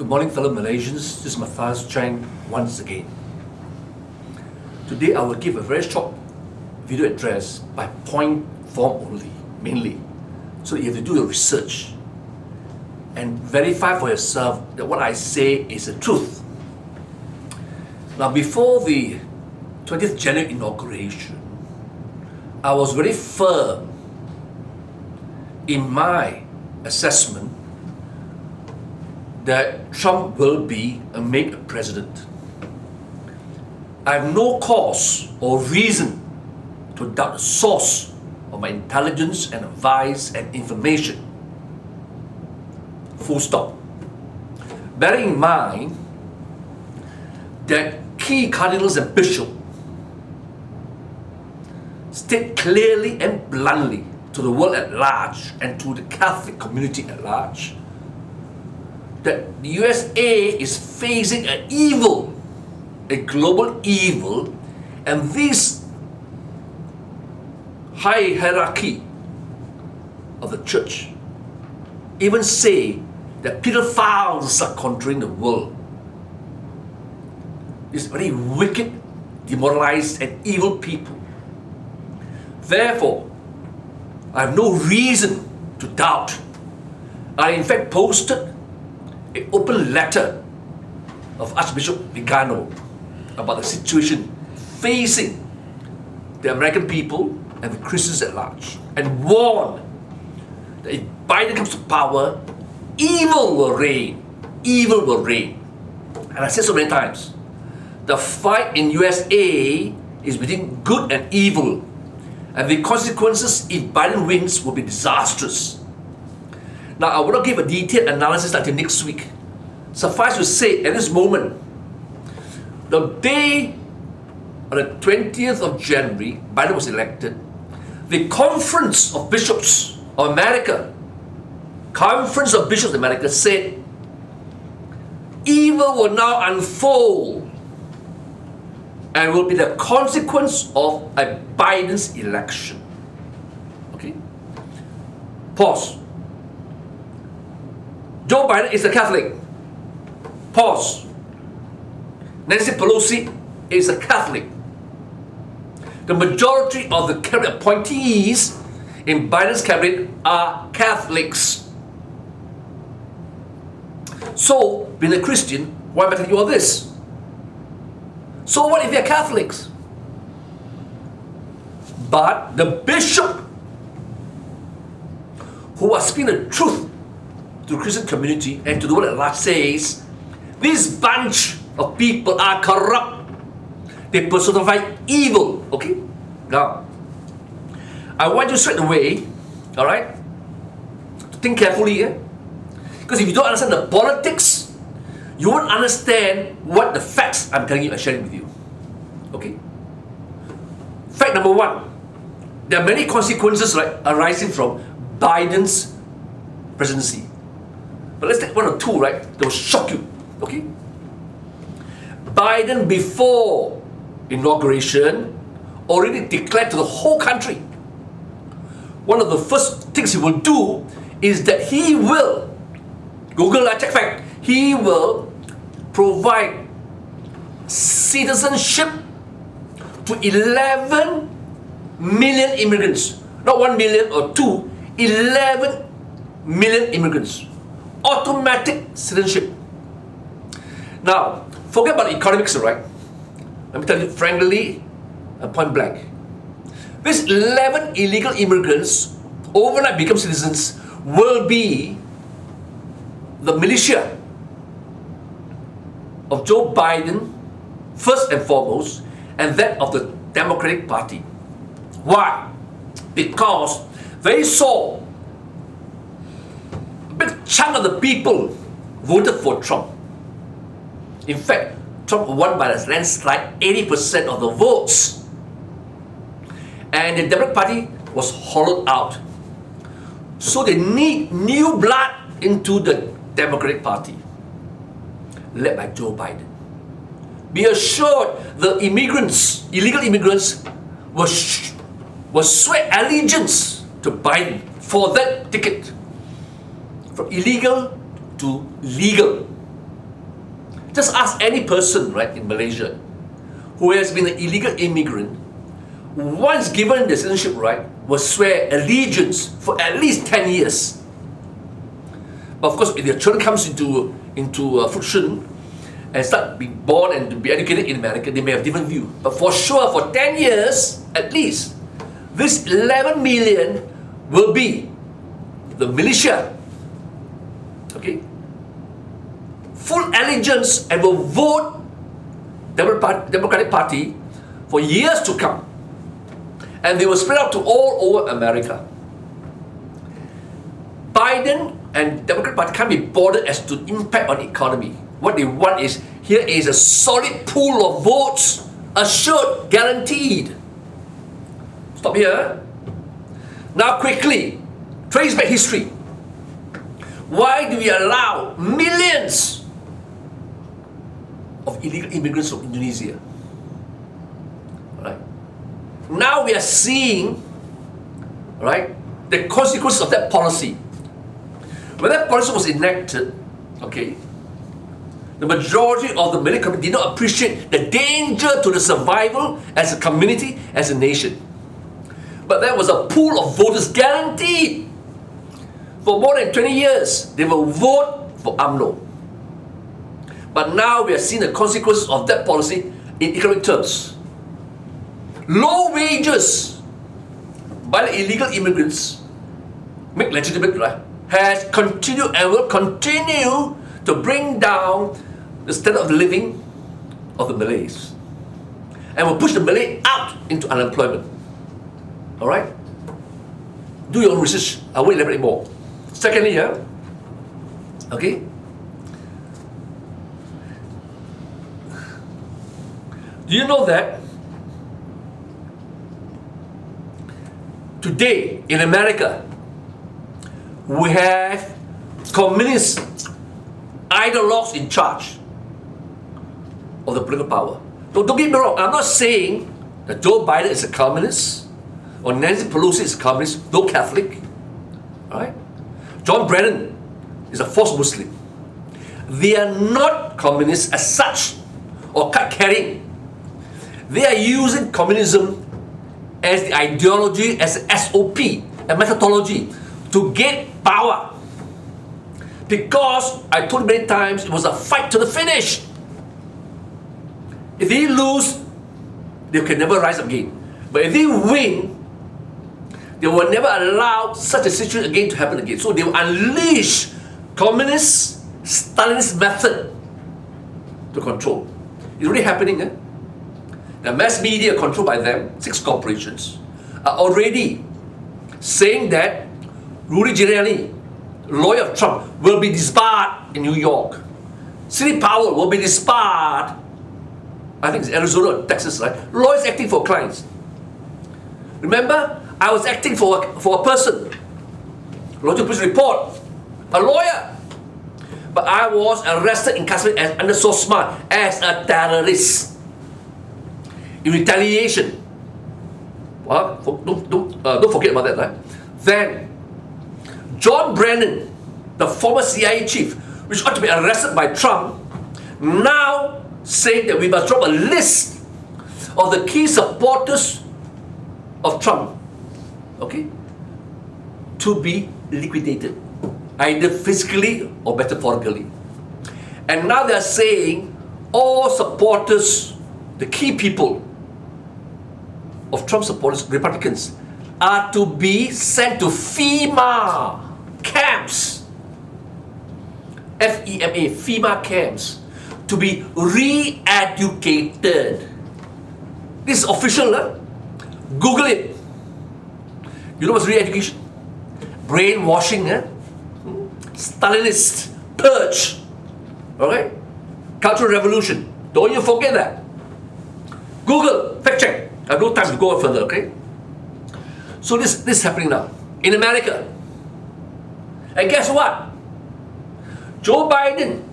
Good morning, fellow Malaysians. This is Matthias Chang once again. Today I will give a very short video address by point form only, mainly, so that you have to do your research and verify for yourself that what I say is the truth. Now, before the 20th January inauguration, I was very firm in my assessment that Trump will be made a president. I have no cause or reason to doubt the source of my intelligence and advice and information. Full stop. Bearing in mind that key cardinals and bishops state clearly and bluntly to the world at large and to the Catholic community at large that the USA is facing an evil, a global evil, and this high hierarchy of the church even say that pedophiles are controlling the world. These very wicked, demoralized, and evil people. Therefore, I have no reason to doubt. I in fact posted an open letter of Archbishop Vigano about the situation facing the American people and the Christians at large, and warned that if Biden comes to power, evil will reign. Evil will reign. And I said so many times, the fight in USA is between good and evil, and the consequences if Biden wins will be disastrous. Now, I will not give a detailed analysis until next week. Suffice to say, at this moment, the day on the 20th of January, Biden was elected, the Conference of Bishops of America, said, evil will now unfold and will be the consequence of a Biden's election. Okay? Pause. Joe Biden is a Catholic. Pause. Nancy Pelosi is a Catholic. The majority of the cabinet appointees in Biden's cabinet are Catholics. So, being a Christian, why am I telling you all this? So what if they're Catholics? But the bishop who are speaking the truth to the Christian community and to the world at large says, this bunch of people are corrupt. They personify evil. Okay? Now, I want you straight away, alright, to think carefully here. Because if you don't understand the politics, you won't understand what the facts I'm telling you and sharing with you. Okay? Fact number one, there are many consequences arising from Biden's presidency. But let's take one or two, right, that will shock you. Okay? Biden, before inauguration, already declared to the whole country, one of the first things he will do is that he will, Google that, check fact, he will provide citizenship to 11 million immigrants. Not 1 million or 2, 11 million immigrants. Automatic citizenship. Now, forget about economics, right? Let me tell you frankly and point blank. These 11 illegal immigrants overnight become citizens will be the militia of Joe Biden, first and foremost, and that of the Democratic Party. Why? Because they saw a big chunk of the people voted for Trump. In fact, Trump won by a landslide 80% of the votes. And the Democratic Party was hollowed out. So they need new blood into the Democratic Party, led by Joe Biden. Be assured, the immigrants, illegal immigrants, will swear allegiance to Biden for that ticket. From illegal to legal. Just ask any person, right, in Malaysia who has been an illegal immigrant, once given the citizenship right, will swear allegiance for at least 10 years. But of course, if your children comes into fruition and start being born and to be educated in America, they may have different view. But for sure, for 10 years at least, this 11 million will be the militia. Okay? Full allegiance and will vote Democratic Party for years to come. And they will spread out to all over America. Biden and Democratic Party can't be bothered as to impact on the economy. What they want is, here is a solid pool of votes, assured, guaranteed. Stop here. Now quickly, trace back history. Why do we allow millions of illegal immigrants from Indonesia? Right? Now we are seeing, right, the consequences of that policy. When that policy was enacted, okay, the majority of the Malay community did not appreciate the danger to the survival as a community, as a nation. But there was a pool of voters guaranteed. For more than 20 years, they will vote for UMNO. But now we are seeing the consequences of that policy in economic terms. Low wages by the illegal immigrants, make legitimate, right, has continued and will continue to bring down the standard of living of the Malays, and will push the Malay out into unemployment. All right? Do your own research. I will elaborate more. Secondly, okay, do you know that today in America we have communist ideologues in charge of the political power? Don't get me wrong, I'm not saying that Joe Biden is a communist or Nancy Pelosi is a communist, though Catholic. Alright? John Brennan is a false Muslim. They are not communists as such or card-carrying. They are using communism as the ideology, as an SOP, a methodology to get power. Because, I told you many times, it was a fight to the finish. If they lose, they can never rise again. But if they win, they will never allow such a situation again to happen again. So they will unleash communist, Stalinist method to control. It's already happening. The mass media controlled by them, 6 corporations, are already saying that Rudy Giuliani, lawyer of Trump, will be disbarred in New York. Sidney Powell will be disbarred, I think it's Arizona or Texas, right? Lawyers acting for clients. Remember, I was acting for a person. Lawyer police report, a lawyer. But I was arrested in custody under SOSMA as a terrorist. In retaliation. Well, don't forget about that, right? Then, John Brennan, the former CIA chief, which ought to be arrested by Trump, now saying that we must drop a list of the key supporters of Trump, okay, to be liquidated, either physically or metaphorically. And now they are saying all supporters, the key people of Trump supporters, Republicans, are to be sent to FEMA camps, FEMA, FEMA camps, to be re-educated. This is official, huh? Google it. You know what's re-education? Brainwashing, huh? Stalinist purge. Okay? Cultural revolution. Don't you forget that. Google, fact check. I have no time to go further, okay? So this is happening now in America. And guess what? Joe Biden,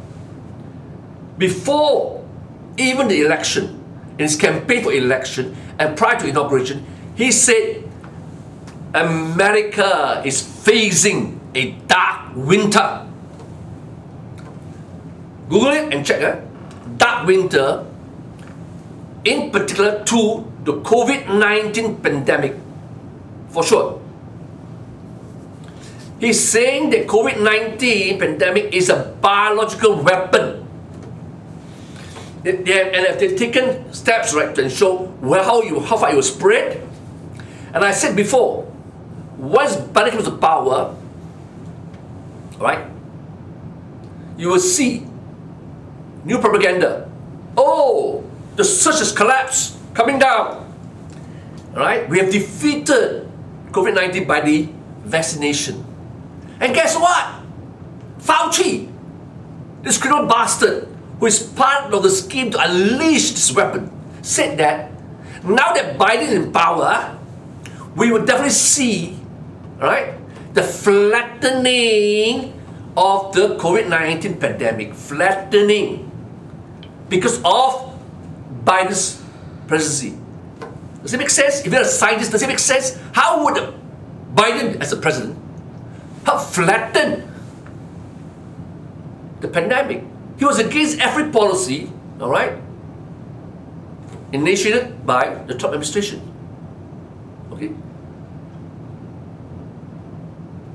before even the election, in his campaign for election and prior to inauguration, he said America is facing a dark winter. Google it and check. dark winter, in particular to the COVID-19 pandemic, for sure. He's saying that COVID-19 pandemic is a biological weapon. They've taken steps, right, to ensure how far it will spread. And I said before, once Biden comes to power, right, you will see new propaganda. Oh, the surge has collapsed, coming down. Right? We have defeated COVID-19 by the vaccination. And guess what? Fauci, this criminal bastard, who is part of the scheme to unleash this weapon, said that now that Biden is in power, we will definitely see, right, the flattening of the COVID-19 pandemic. Flattening. Because of Biden's presidency. Does it make sense? If you're a scientist, does it make sense? How would Biden, as a president, help flatten the pandemic? He was against every policy, all right, initiated by the Trump administration. Okay?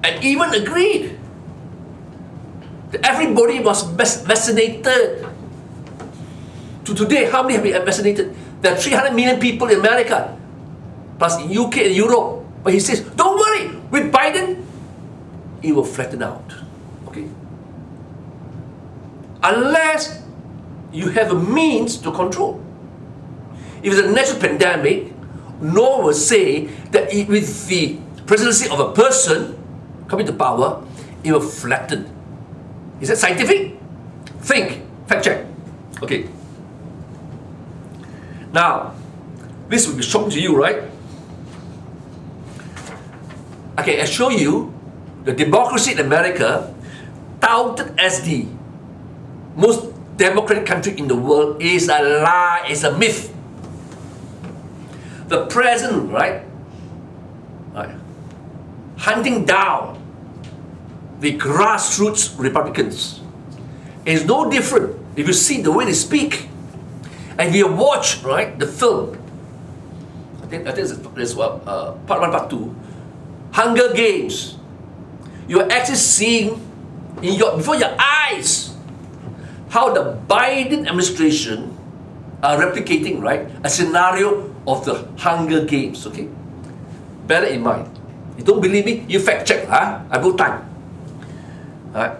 And even agreed that everybody was vaccinated. To today, how many have been vaccinated? There are 300 million people in America, plus in UK and Europe. But he says, don't worry, with Biden, it will flatten out. Okay? Unless you have a means to control. If it's a natural pandemic, no one will say that with the presidency of a person coming to power, it will flatten. Is that scientific? Think. Fact check. Okay. Now, this will be shocking to you, right? I can assure you, the democracy in America, touted as the most democratic country in the world, is a lie, is a myth. The president, right, hunting down the grassroots Republicans is no different if you see the way they speak. And if you watch, right, the film, I think there's part 1, part 2, Hunger Games, you're actually seeing before your eyes how the Biden administration are replicating, right, a scenario of the Hunger Games, okay? Bear it in mind. You don't believe me? You fact check, huh? I have time. Alright?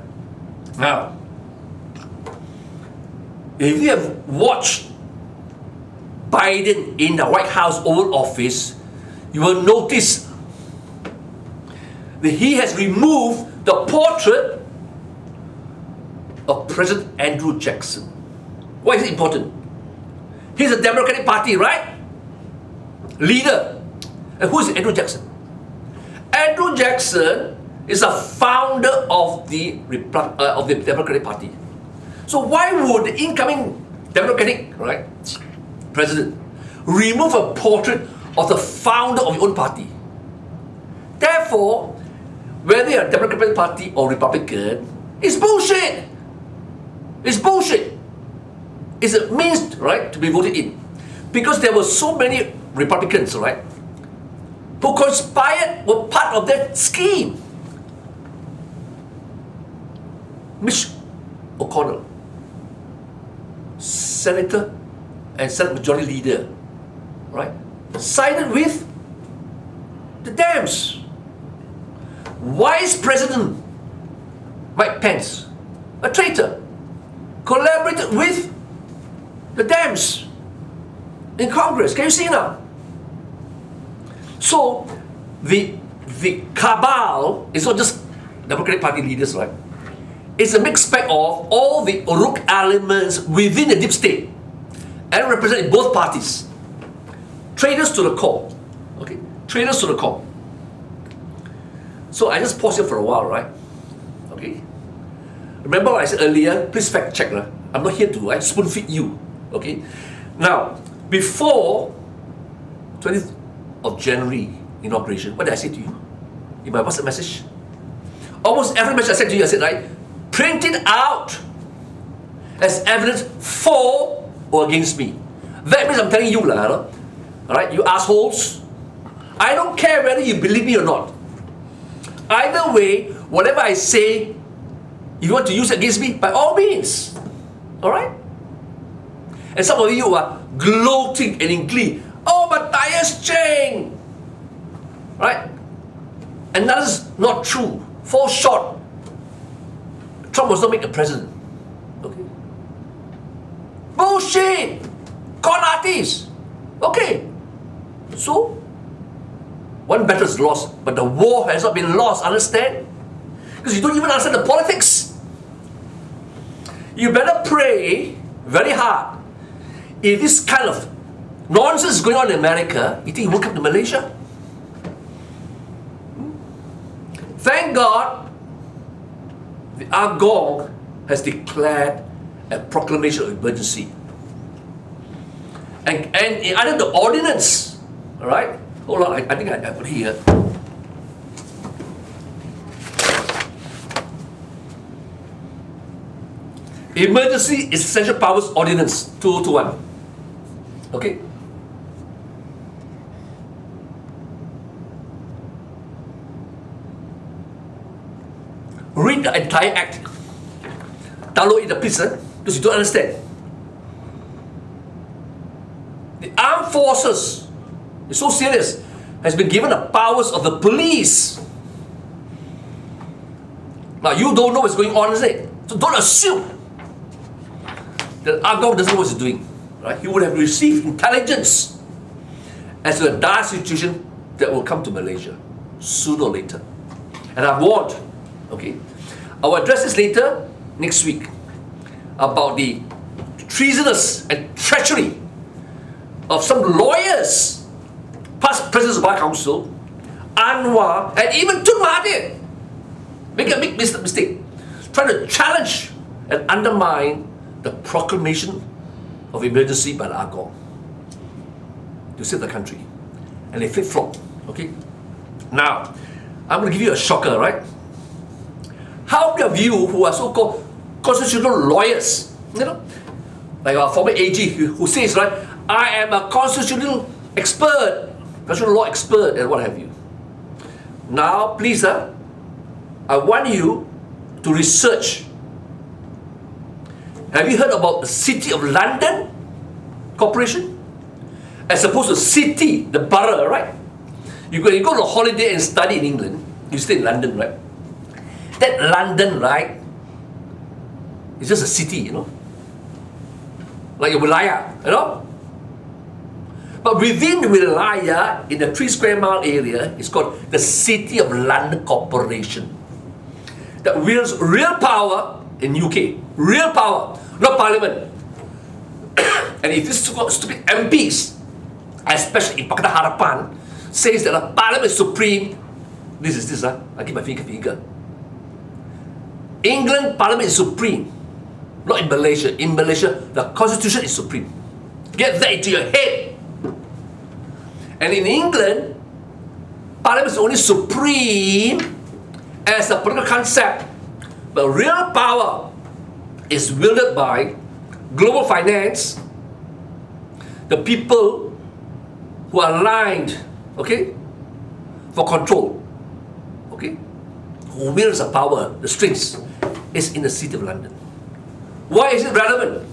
Now, if you have watched Biden in the White House Oval Office, you will notice that he has removed the portrait of President Andrew Jackson. Why is it important? He's a Democratic Party, right? Leader. And who is Andrew Jackson? Andrew Jackson is a founder of the Democratic Party. So why would the incoming Democratic, right, president remove a portrait of the founder of your own party? Therefore, whether you're a Democratic Party or Republican, it's bullshit. It's bullshit. It's a means, right, to be voted in. Because there were so many Republicans, right, who conspired, were part of that scheme. Mitch McConnell, Senator and Senate Majority Leader, right, sided with the Dems. Vice President Mike Pence, a traitor, collaborated with the Dems in Congress. Can you see now? So the cabal is not just Democratic Party leaders, right? It's a mixed bag of all the Uruk elements within the deep state and representing both parties. Traitors to the core. Okay? Traitors to the core. So I just pause here for a while, right? Okay? Remember what I said earlier? Please fact check. I'm not here to spoon feed you. Okay? Now, before 20th of January inauguration, what did I say to you? In my WhatsApp message? Almost every message I sent to you, I said, right, print it out as evidence for or against me. That means I'm telling you, alright, you assholes, I don't care whether you believe me or not. Either way, whatever I say, if you want to use it against me, by all means. Alright? And some of you are gloating and in glee. Oh, Matthias Chang! Right? And that is not true. Fall short. Trump was not made a president. Okay? Bullshit! Con artists! Okay. So, one battle is lost, but the war has not been lost, understand? Because you don't even understand the politics. You better pray very hard. If this kind of nonsense is going on in America, you think it won't come to Malaysia? Thank God, the Agong has declared a proclamation of emergency. And under the ordinance, all right? Hold on, I think I put it here. Emergency Essential Powers Ordinance 2021. Okay? Read the entire act. Download it, please, because you don't understand. The armed forces, it's so serious, has been given the powers of the police. Now, you don't know what's going on, isn't it? So don't assume that Agong doesn't know what he's doing. Right? He would have received intelligence as to a dire situation that will come to Malaysia sooner or later. And I've warned, okay? I'll address this later next week about the treasonous and treachery of some lawyers, past presidents of our council, Anwar, and even Tun Mahathir. Make a big mistake, trying to challenge and undermine the proclamation of emergency by the Agong to save the country. And they flip-flop, okay? Now, I'm going to give you a shocker, right? How many of you who are so-called constitutional lawyers, like our former AG who says, right, I am a constitutional expert, constitutional law expert, and what have you. Now, please, I want you to research. Have you heard about the City of London Corporation? As opposed to city, the borough, right? You go on a holiday and study in England, you stay in London, right? That London, right, is just a city, like a Wilayah, But within the Wilayah, in the 3 square mile area, it's called the City of London Corporation. That wields real power in UK. Real power, not parliament. And if these stupid MPs, especially in Pakatan Harapan, says that the parliament is supreme, I keep my finger. England parliament is supreme, not in Malaysia. In Malaysia, the constitution is supreme. Get that into your head. And in England, parliament is only supreme as a political concept, but real power is wielded by global finance, the people who are aligned, okay, for control, okay, who wields the power, the strings, is in the City of London. Why is it relevant?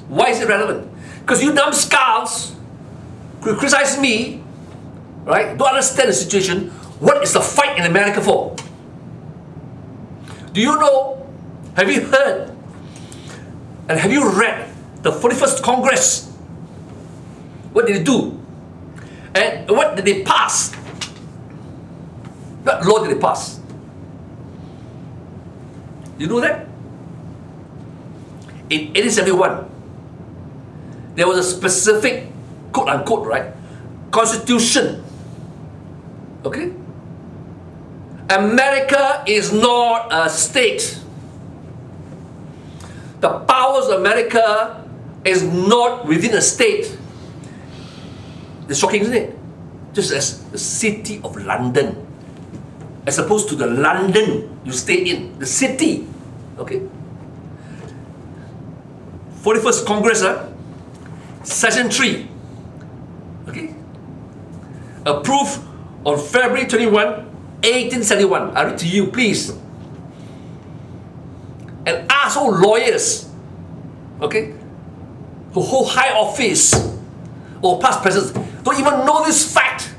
Why is it relevant? Because you numbskulls criticize me, right? Don't understand the situation. What is the fight in America for? Do you know? Have you heard? And have you read the 41st Congress? What did they do? And what did they pass? What law did they pass? You know that? In 1871, there was a specific, quote unquote, right, constitution. Okay? America is not a state. The powers of America is not within a state. It's shocking, isn't it? Just as the City of London, as opposed to the London you stay in, the city. Okay? 41st Congress, Session 3, okay, approved on February 21, 1871. I read to you, please. And ask all lawyers, okay, who hold high office or past presidents, don't even know this fact.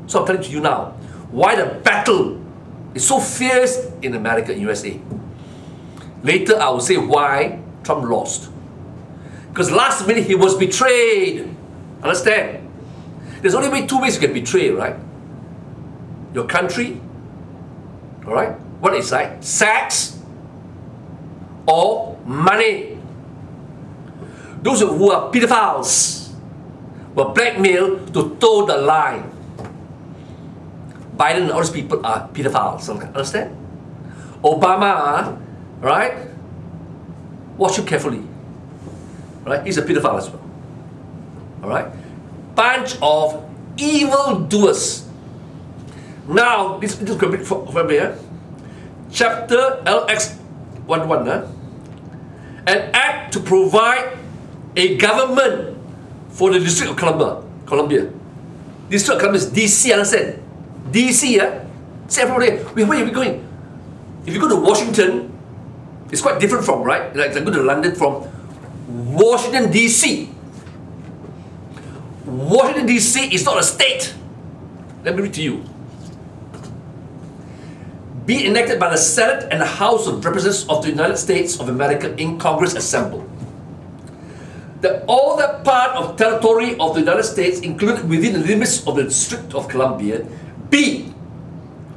So I'm telling you now, why the battle is so fierce in America, USA. Later I will say why Trump lost. Because last minute he was betrayed. Understand? There's only two ways you can betray, right? Your country, all right? What is that? Sex or money. Those who are pedophiles were blackmailed to toe the line. Biden and all these people are pedophiles. Understand? Obama, right? Watch him carefully. Right? He's a pedophile as well. All right? Bunch of evildoers. Now, this is from here. Chapter LX 11. An act to provide a government for the District of Columbia. District of Columbia is DC, understand? DC, say everybody, where are we going? If you go to Washington, it's quite different from, right? Like I go to London from Washington DC. Washington DC is not a state. Let me read to you. Be enacted by the Senate and the House of Representatives of the United States of America in Congress assembled. That all that part of territory of the United States included within the limits of the District of Columbia be,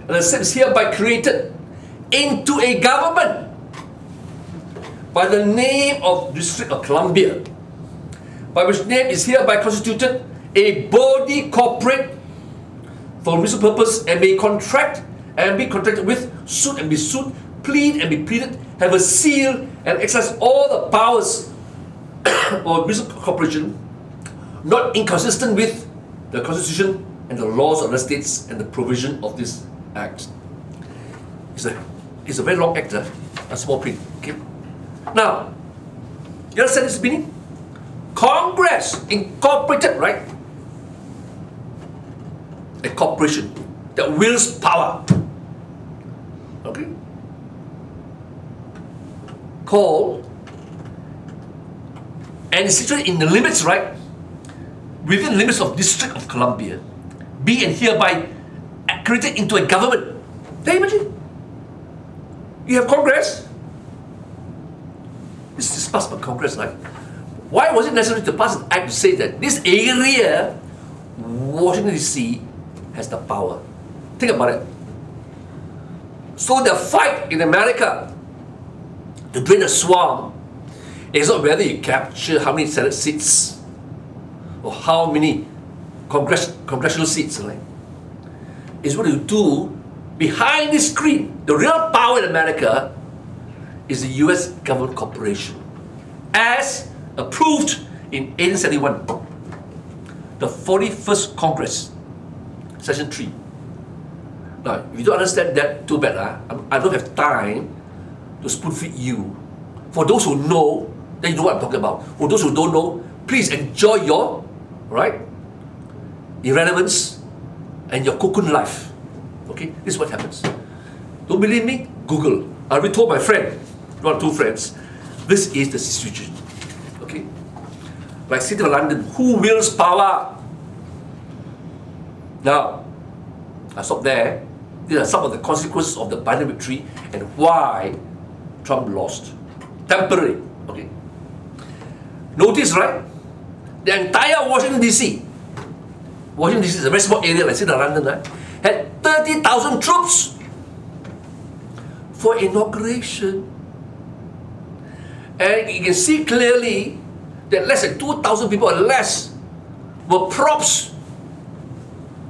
and the state is hereby created into a government by the name of District of Columbia, by which name is hereby constituted a body corporate for municipal purpose and may contract and be contracted with, suit and be sued, plead and be pleaded, have a seal and exercise all the powers of municipal corporation not inconsistent with the Constitution and the laws of the states and the provision of this act. It's a very long act, a small print. Okay. Now, you understand this meaning? Congress incorporated, right? A corporation that wields power. Okay? Called, and is situated in the limits, right? Within the limits of District of Columbia, be and hereby created into a government. Can you imagine? You have Congress. This is passed by Congress, right? Why was it necessary to pass an act to say that this area, Washington DC, has the power? Think about it. So the fight in America to drain the swamp is not whether you capture how many Senate seats or how many congressional seats, right? It's what you do behind the screen. The real power in America is the US government corporation, as approved in 1871, the 41st Congress, Session 3. Now, if you don't understand that, too bad. I don't have time to spoon feed you. For those who know, then you know what I'm talking about. For those who don't know, please enjoy your, right, irrelevance and your cocoon life. Okay, this is what happens. Don't believe me? Google. I already told my friend, one or two friends, this is the situation. Okay, like City of London, who wields power? Now, I stop there. These are some of the consequences of the Biden victory and why Trump lost. Temporary. Okay. Notice, right? The entire Washington DC. Washington DC is a very small area, like City of London, right? Had 30,000 troops for inauguration. And you can see clearly that less than 2,000 people or less were props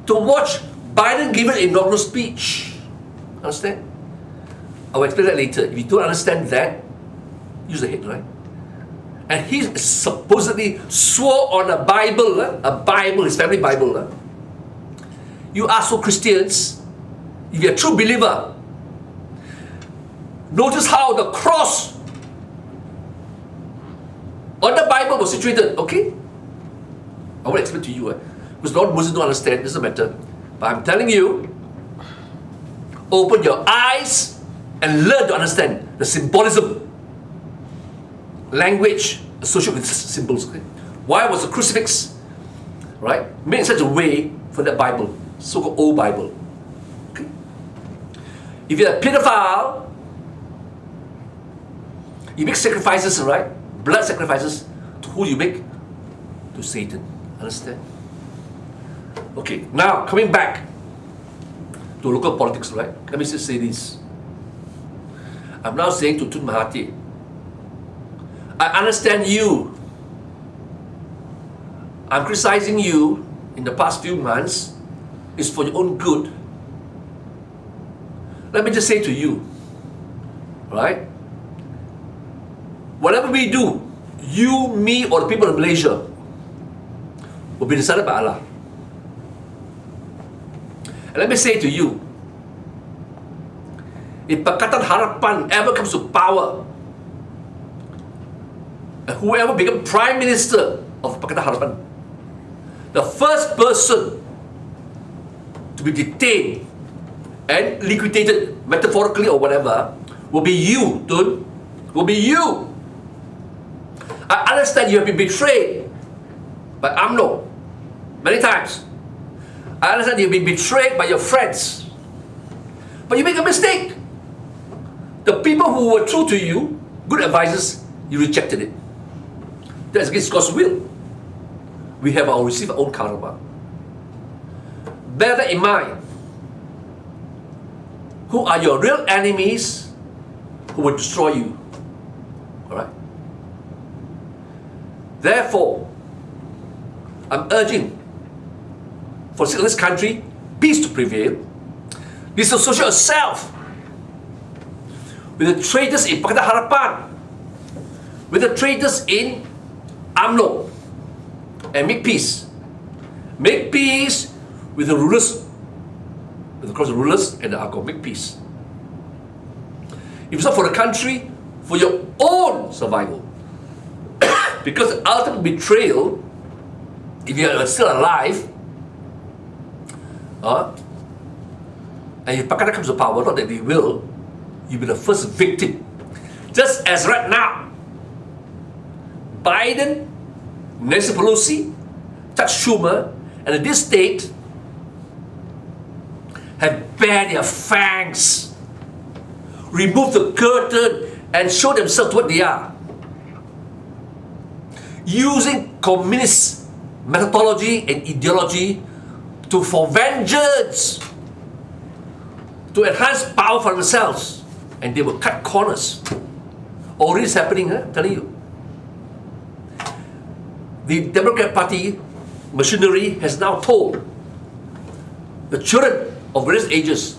to watch Biden give an inaugural speech. Understand? I will explain that later. If you don't understand that, use the head, right? And he supposedly swore on a Bible, his family Bible. You ask for Christians, if you're a true believer, notice how the cross UMNO was situated, okay? I will explain to you, because a lot of Muslims don't understand, it doesn't matter. But I'm telling you, open your eyes and learn to understand the symbolism, language associated with symbols. Okay? Why was the crucifix, right, made in such a way for that Bible, so-called old Bible? Okay? If you're a pedophile, you make sacrifices, right? Blood sacrifices. To who you make? To Satan. Understand? Okay, now coming back to local politics, right? Let me just say this. I'm now saying to Tun Mahathir, I understand you. I'm criticizing you in the past few months. It's for your own good. Let me just say to you, right? Whatever we do, you, me, or the people of Malaysia, will be decided by Allah. And let me say to you, if Pakatan Harapan ever comes to power, and whoever becomes Prime Minister of Pakatan Harapan, the first person to be detained and liquidated, metaphorically or whatever, will be you, Tun. Will be you. I understand you have been betrayed by UMNO many times. I understand you've been betrayed by your friends. But you make a mistake. The people who were true to you, good advisors, you rejected it. That's against God's will. We have received our own karma. Bear that in mind. Who are your real enemies who will destroy you? Alright? Therefore, I'm urging for this country, peace to prevail. Disassociate yourself with the traitors in Pakatan Harapan, with the traitors in UMNO, and make peace. Make peace with the rulers, with the rulers and the ARCO. Make peace. If it's not for the country, for your own survival. Because the ultimate betrayal, if you are still alive, and if Pakatan comes to power, not that they will, you'll be the first victim. Just as right now, Biden, Nancy Pelosi, Chuck Schumer, and this state have bared their fangs, removed the curtain, and show themselves what they are. Using communist methodology and ideology for vengeance, to enhance power for themselves, and they will cut corners. Already is happening, I'm telling you. The Democrat Party machinery has now told the children of various ages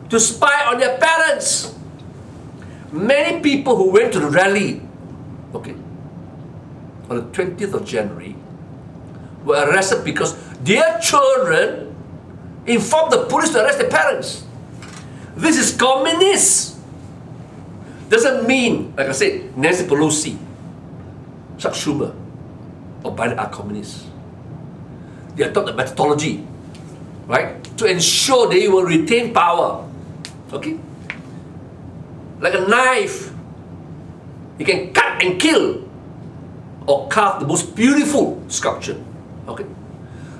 to spy on their parents. Many people who went to the rally, okay, on the 20th of January, were arrested because their children informed the police to arrest their parents. This is communist. Doesn't mean, like I said, Nancy Pelosi, Chuck Schumer, or Biden are communists. They are taught the methodology, right, to ensure they will retain power. Okay? Like a knife, you can cut and kill, or carve the most beautiful sculpture. Okay?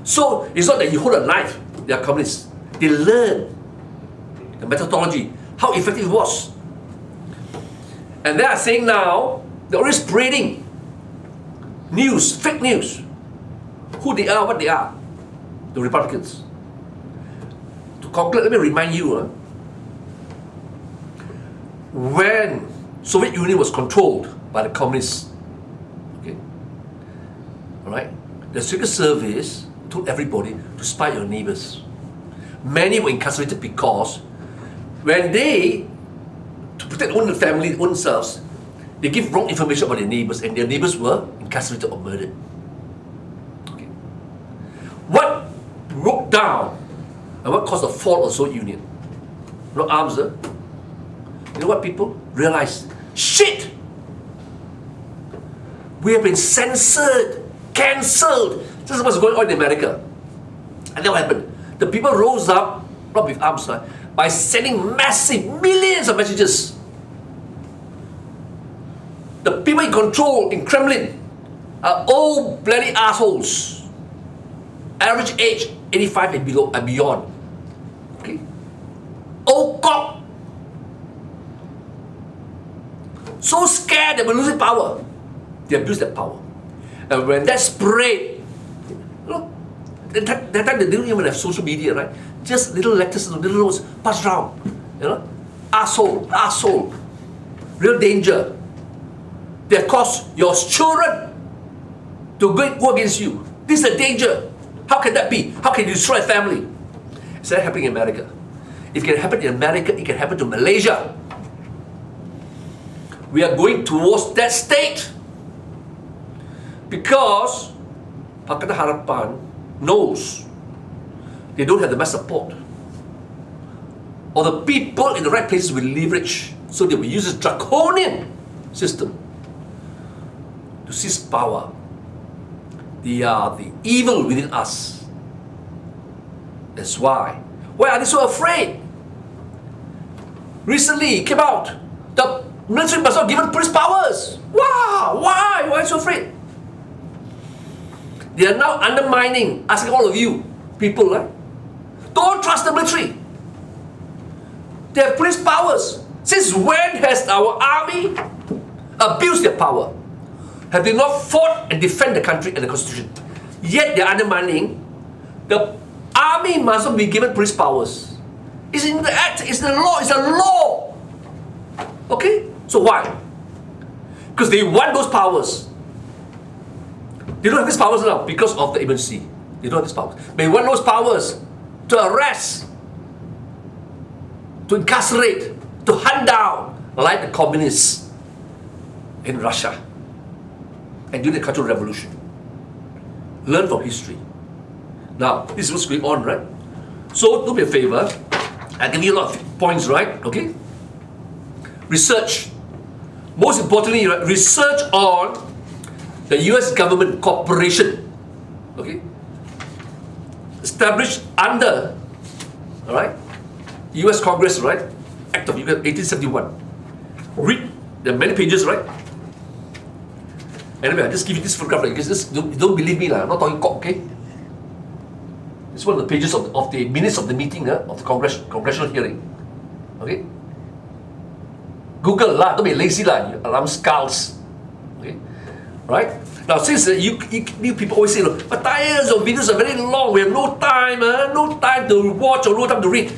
So it's not that you hold a knife, they are communists. They learn the methodology, how effective it was. And they are saying now, they're already spreading news, fake news. Who they are, what they are. The Republicans. To conclude, let me remind you, when Soviet Union was controlled by the communists, okay, all right, the Secret Service told everybody to spy on your neighbors. Many were incarcerated because when they, to protect their own family, own selves, they give wrong information about their neighbors, and their neighbors were incarcerated or murdered. Okay. What broke down and what caused the fall of the Soviet Union? No arms, You know what people realized? Shit! We have been censored, cancelled. This is what's going on in America. And then what happened? The people rose up, not with arms, by sending massive, millions of messages. The people in control in Kremlin are old bloody assholes. Average age 85 and below and beyond. Okay? Old cock. So scared that we're losing power. They abuse that power. And when that spread, that time they didn't even have social media, right? Just little letters, little notes passed around. Asshole, asshole. Real danger. They have caused your children to go against you. This is a danger. How can that be? How can you destroy a family? Is that happening in America? If it can happen in America, it can happen to Malaysia. We are going towards that state. Because Pakatan Harapan knows they don't have the mass support. Or the people in the right places will leverage. So they will use this draconian system to seize power. They are the evil within us. That's why. Why are they so afraid? Recently it came out, the military must not given police powers. Wow, why? Why are you so afraid? They are now undermining, asking all of you people, right? Don't trust the military. They have police powers. Since when has our army abused their power? Have they not fought and defend the country and the constitution? Yet they are undermining. The army must not be given police powers. It's in the act, it's the law, it's a law. Okay? So why? Because they want those powers. They don't have these powers now because of the emergency. They don't have these powers. They want those powers to arrest, to incarcerate, to hunt down, like the communists in Russia and during the Cultural Revolution. Learn from history. Now, this is what's going on, right? So, do me a favor. I'll give you a lot of points, right? Okay? Research. Most importantly, research on the US government corporation. Okay? Established under, all right? US Congress, right? Act of 1871. Read, there are many pages, right? Anyway, I'll just give you this photograph, like this. Don't believe me, I'm not talking cock, okay? It's one of the pages of the minutes of the meeting of the congressional hearing. Okay? Google lah, don't be lazy lah, you alarm skulls. Okay? Right? Now, since you people always say, Matthias, your videos are very long, we have no time, no time to watch or no time to read.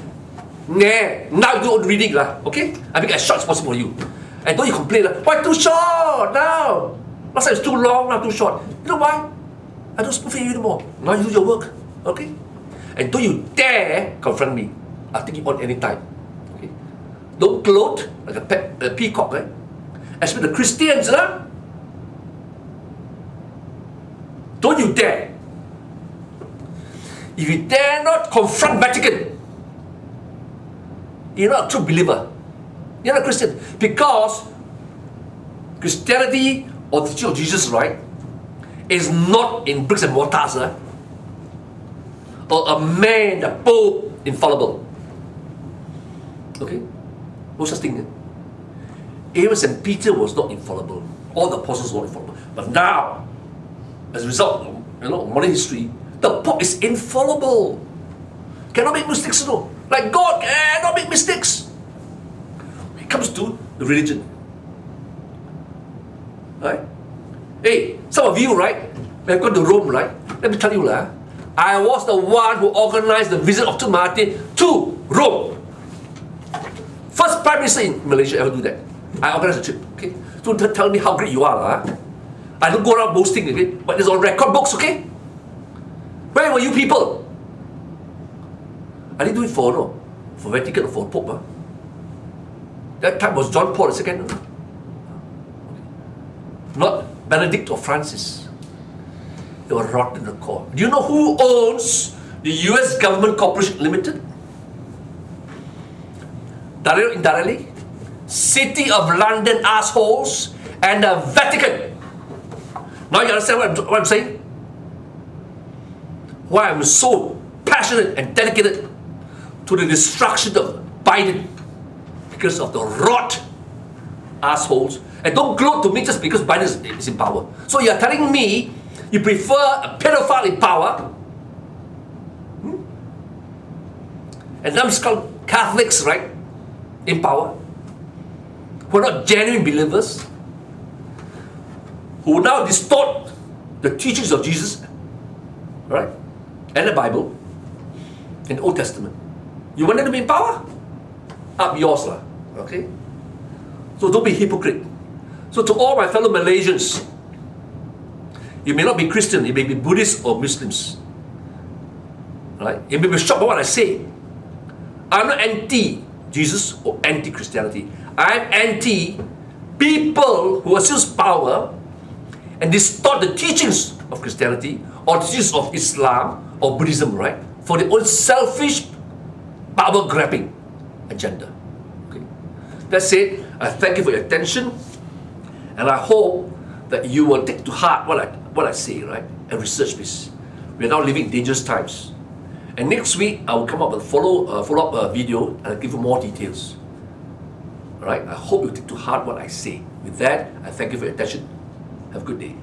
Nah, now you do all the reading lah, okay? I make it as short as possible for you. And don't you complain, why too short now? Last time it's too long, now too short. You know why? I don't spoon feed you anymore. Now you do your work, okay? And don't you dare confront me. I'll take you on any time. Okay? Don't gloat like a peacock, right? Especially the Christians, don't you dare. If you dare not confront Vatican, you're not a true believer. You're not a Christian. Because Christianity or the teaching of Jesus, right, is not in bricks and mortars, or a man, the Pope, infallible. Okay? No such thing. Even St. Peter was not infallible. All the apostles were not infallible. But now, as a result of modern history, the Pope is infallible. Cannot make mistakes, Like God cannot make mistakes. When it comes to the religion. Right? Hey, some of you, right, have gone to Rome, right? Let me tell you, I was the one who organized the visit of Martin to Rome. First Prime Minister in Malaysia ever do that. I organized a trip, okay? Don't tell me how great you are, I don't go around boasting, okay? But it's on record books, okay? Where were you people? I didn't do it for Vatican or for Pope, That time was John Paul II, not Benedict or Francis. They were rotten to the core. Do you know who owns the US Government Corporation Limited? Indirectly, City of London assholes and the Vatican. Now you understand what I'm saying? Why I'm so passionate and dedicated to the destruction of Biden, because of the rot assholes. And don't gloat to me just because Biden is in power. So you're telling me you prefer a pedophile in power, and numbskull Catholics, right, in power, who are not genuine believers, who now distort the teachings of Jesus, right, and the Bible, and the Old Testament. You want them to be in power? Up yours lah, okay? So don't be hypocrite. So to all my fellow Malaysians, you may not be Christian, you may be Buddhist or Muslims, right? You may be shocked by what I say. I'm not anti-Jesus or anti-Christianity. I'm anti people who assume power and distort the teachings of Christianity or the teachings of Islam or Buddhism, right? For their own selfish, power-grabbing agenda. Okay. That said, I thank you for your attention, and I hope that you will take to heart what I say, right? And research this. We are now living in dangerous times. And next week, I will come up with a follow-up video and I'll give you more details. All right? I hope you take to heart what I say. With that, I thank you for your attention. Have a good day.